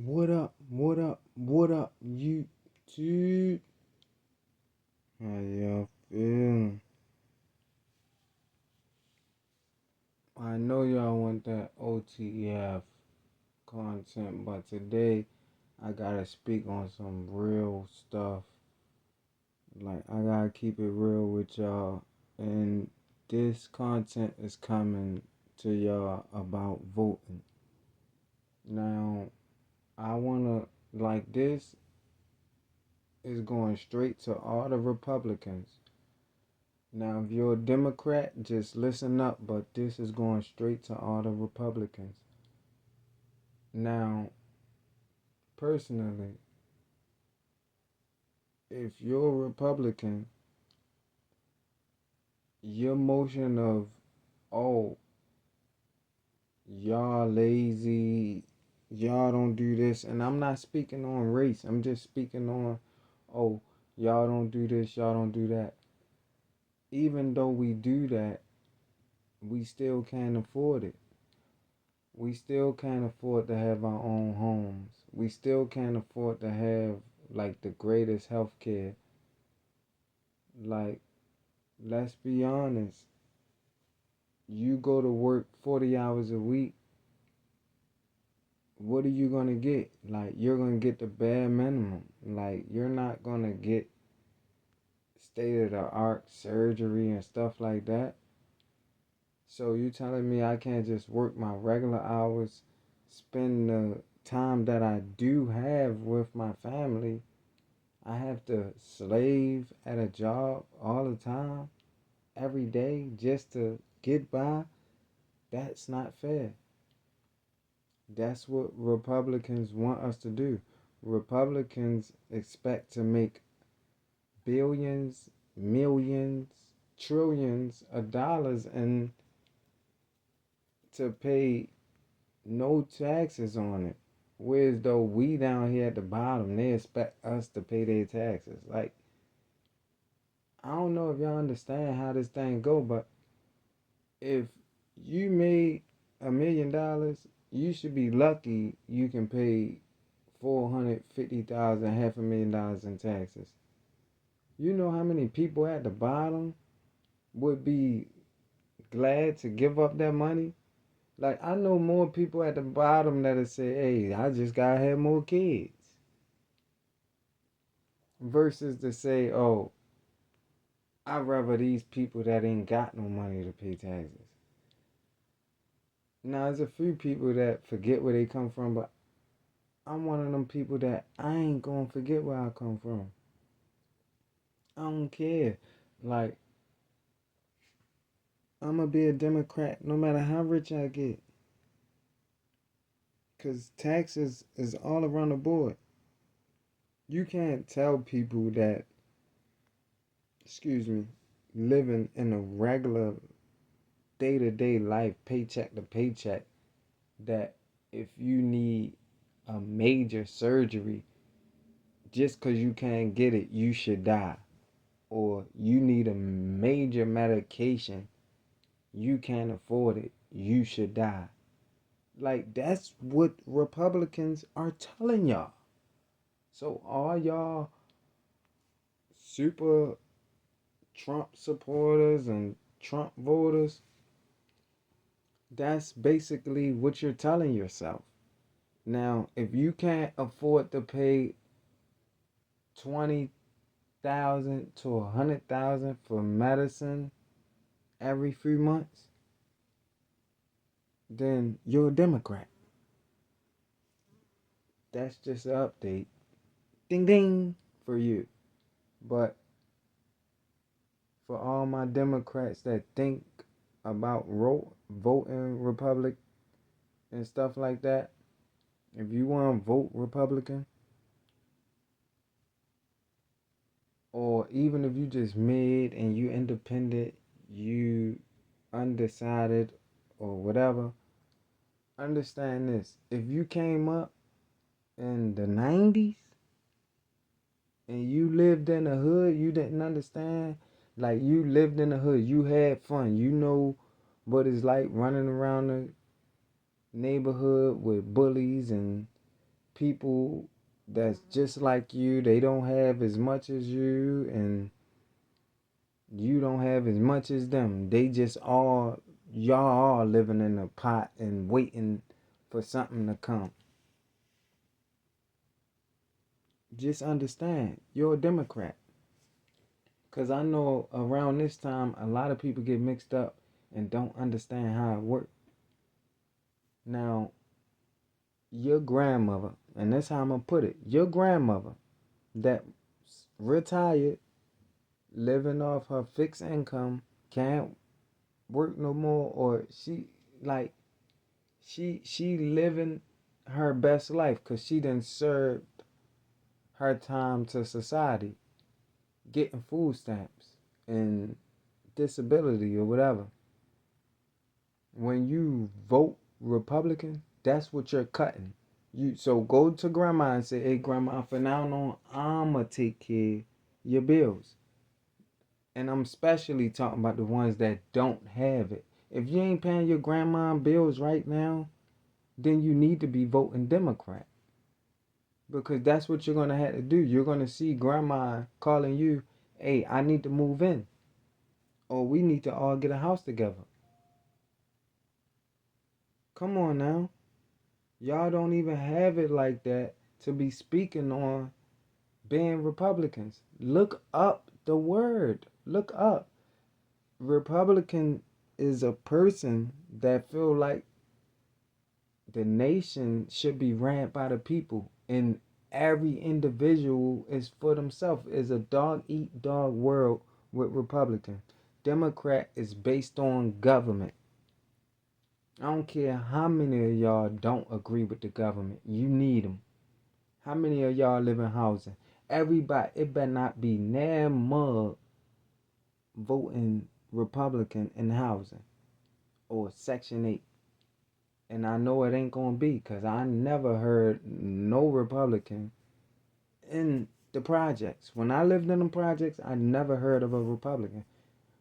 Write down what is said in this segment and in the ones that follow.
What up? What up? What up, YouTube? How y'all feeling? I know y'all want that OTF content, but today I gotta speak on some real stuff. Like, I gotta keep it real with y'all. And this content is coming to y'all about voting. Now, I wanna, like, this is going straight to all the Republicans. Now, if you're a Democrat, just listen up, but this is going straight to all the Republicans. Now, personally, if you're a Republican, your motion of, oh, y'all lazy, y'all don't do this, and I'm not speaking on race, I'm just speaking on, oh, y'all don't do this, y'all don't do that. Even though we do that, we still can't afford it. We still can't afford to have our own homes. We still can't afford to have like the greatest health care. Like, let's be honest. You go to work 40 hours a week, what are you gonna get? Like, you're gonna get the bare minimum. Like, you're not gonna get state of the art surgery and stuff like that. So you telling me I can't just work my regular hours, spend the time that I do have with my family. I have to slave at a job all the time, every day, just to get by. That's not fair. That's what Republicans want us to do. Republicans expect to make billions, millions, trillions of dollars and to pay no taxes on it. Whereas though we down here at the bottom, they expect us to pay their taxes. Like, I don't know if y'all understand how this thing go, but if you made $1 million, you should be lucky you can pay 450,000, $500,000 in taxes. You know how many people at the bottom would be glad to give up that money? Like, I know more people at the bottom that'll say, hey, I just gotta have more kids. Versus to say, oh, I'd rather these people that ain't got no money to pay taxes. Now, there's a few people that forget where they come from, but I'm one of them people that I ain't gonna forget where I come from. I don't care. Like, I'm gonna be a Democrat no matter how rich I get. Because taxes is all around the board. You can't tell people that, excuse me, living in a regular day to day life, paycheck to paycheck, that if you need a major surgery, just because you can't get it, you should die. Or you need a major medication, you can't afford it, you should die. Like, that's what Republicans are telling y'all. So all y'all super Trump supporters and Trump voters, that's basically what you're telling yourself. Now, if you can't afford to pay 20,000 to 100,000 for medicine every few months, then you're a Democrat. That's just an update. Ding ding for you. But for all my Democrats that think about voting Republic and stuff like that, if you want to vote Republican, or even if you just mid and you independent, you undecided or whatever, understand this. If you came up in the 90s and you lived in the hood, you didn't understand. Like, you lived in the hood, you had fun, you know what it's like running around the neighborhood with bullies and people that's just like you. They don't have as much as you, and you don't have as much as them. They just all, y'all all living in a pot and waiting for something to come. Just understand, you're a Democrat. Because I know around this time, a lot of people get mixed up and don't understand how it works. Now, your grandmother, and that's how I'm going to put it, your grandmother that retired, living off her fixed income, can't work no more, or like, she living her best life because she done served her time to society, getting food stamps and disability or whatever. When you vote Republican, that's what you're cutting. So go to grandma and say, "Hey, grandma, for now on, I'ma take care of your bills." And I'm especially talking about the ones that don't have it. If you ain't paying your grandma bills right now, then you need to be voting Democrat, because that's what you're gonna have to do. You're gonna see grandma calling you, "Hey, I need to move in," or "We need to all get a house together." Come on now. Y'all don't even have it like that to be speaking on being Republicans. Look up the word. Look up. Republican is a person that feel like the nation should be ran by the people, and every individual is for themselves. It's a dog eat dog world with Republican. Democrat is based on government. I don't care how many of y'all don't agree with the government. You need them. How many of y'all live in housing? Everybody, it better not be near mug voting Republican in housing or Section 8. And I know it ain't gonna be, because I never heard no Republican in the projects. When I lived in the projects, I never heard of a Republican.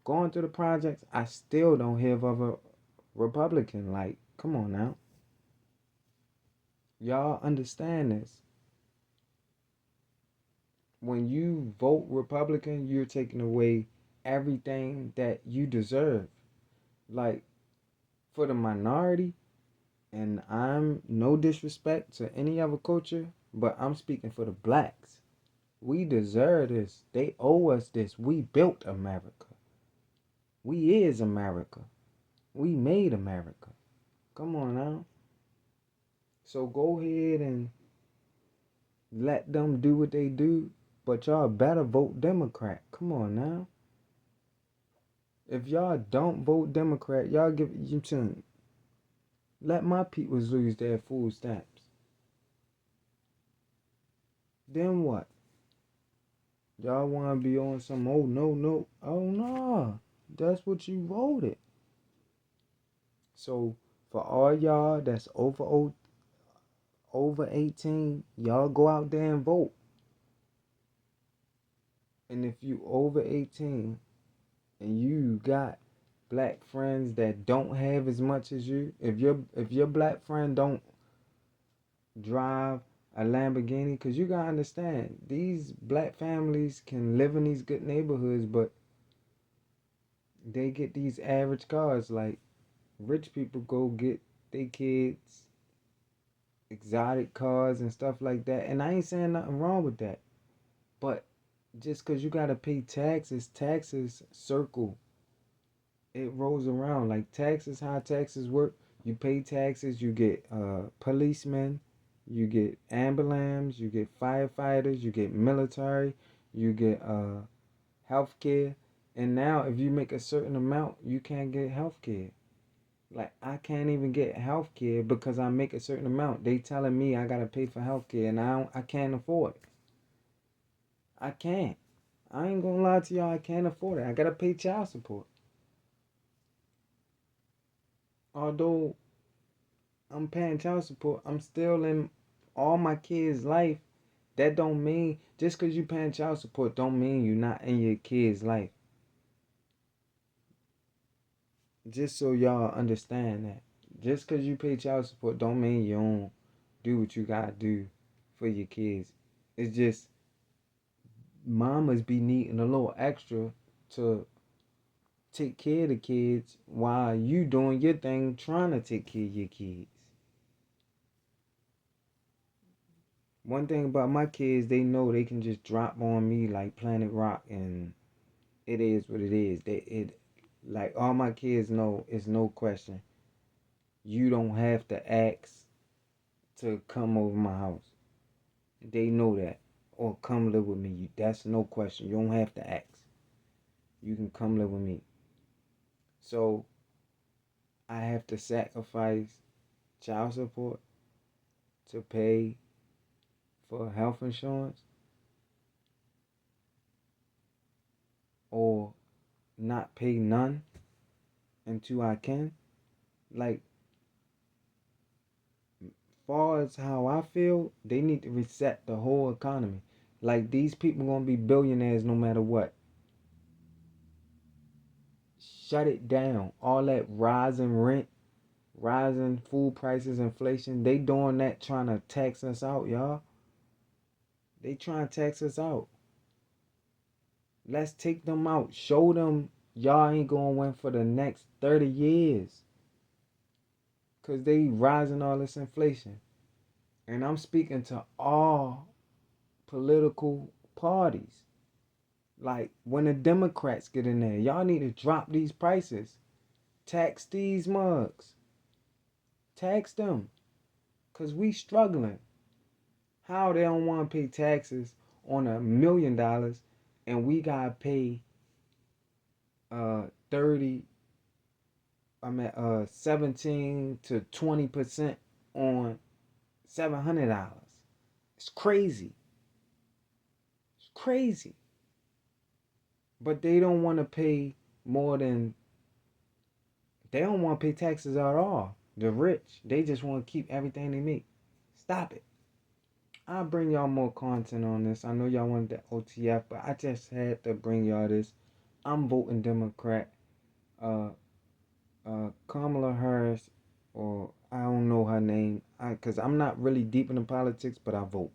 Going through the projects, I still don't hear of a Republican. Like, come on now. Y'all understand this. When you vote Republican, you're taking away everything that you deserve. Like, for the minority, and I'm no disrespect to any other culture, but I'm speaking for the blacks. We deserve this. They owe us this. We built America. We is America. We made America. Come on now. So go ahead and let them do what they do, but y'all better vote Democrat. Come on now. If y'all don't vote Democrat, y'all give you to let my peoples lose their food stamps. Then what? Y'all want to be on some, oh no, no, oh no. That's what you voted. So for all y'all that's over 18, y'all go out there and vote. And if you over 18 and you got black friends that don't have as much as you, if your black friend don't drive a Lamborghini, because you gotta understand, these black families can live in these good neighborhoods, but they get these average cars. Like, rich people go get their kids exotic cars and stuff like that, and I ain't saying nothing wrong with that, but just because you gotta pay taxes circle, it rolls around. Like, taxes, how taxes work, you pay taxes, you get policemen, you get ambulance, you get firefighters, you get military, you get healthcare. And now if you make a certain amount, you can't get healthcare. Like, I can't even get healthcare because I make a certain amount. They telling me I gotta pay for healthcare, and I can't afford it. I can't. I ain't gonna lie to y'all, I can't afford it. I gotta pay child support. Although I'm paying child support, I'm still in all my kids' life. That don't mean, just because you paying child support don't mean you're not in your kids' life. Just so y'all understand that. Just because you pay child support don't mean you don't do what you gotta do for your kids. It's just mamas be needing a little extra to take care of the kids while you doing your thing trying to take care of your kids. One thing about my kids, they know they can just drop on me like Planet Rock, and it is what it is. Like all my kids know, it's no question. You don't have to ask to come over my house. They know that. Or come live with me. That's no question. You don't have to ask. You can come live with me. So I have to sacrifice child support to pay for health insurance, or not pay none until I can. Like, far as how I feel, they need to reset the whole economy. Like, these people gonna be billionaires no matter what. Shut it down. All that rising rent, rising food prices, inflation, they doing that trying to tax us out, y'all. They trying to tax us out. Let's take them out. Show them y'all ain't gonna win for the next 30 years. Cause they rising all this inflation. And I'm speaking to all political parties. Like, when the Democrats get in there, y'all need to drop these prices. Tax these mugs. Tax them. Cause we struggling. How they don't want to pay taxes on $1 million and we gotta pay 30 17 to 20% on $700. It's crazy. It's crazy. But they don't want to pay more than, they don't want to pay taxes at all. The rich, they just want to keep everything they make. Stop it. I'll bring y'all more content on this. I know y'all wanted the OTF, but I just had to bring y'all this. I'm voting Democrat. Kamala Harris, or I don't know her name, because I'm not really deep into politics, but I vote.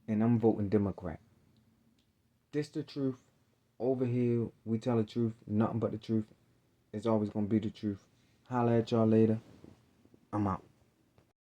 And I'm voting Democrat. This the truth. Over here, we tell the truth, nothing but the truth. It's always going to be the truth. Holla at y'all later. I'm out.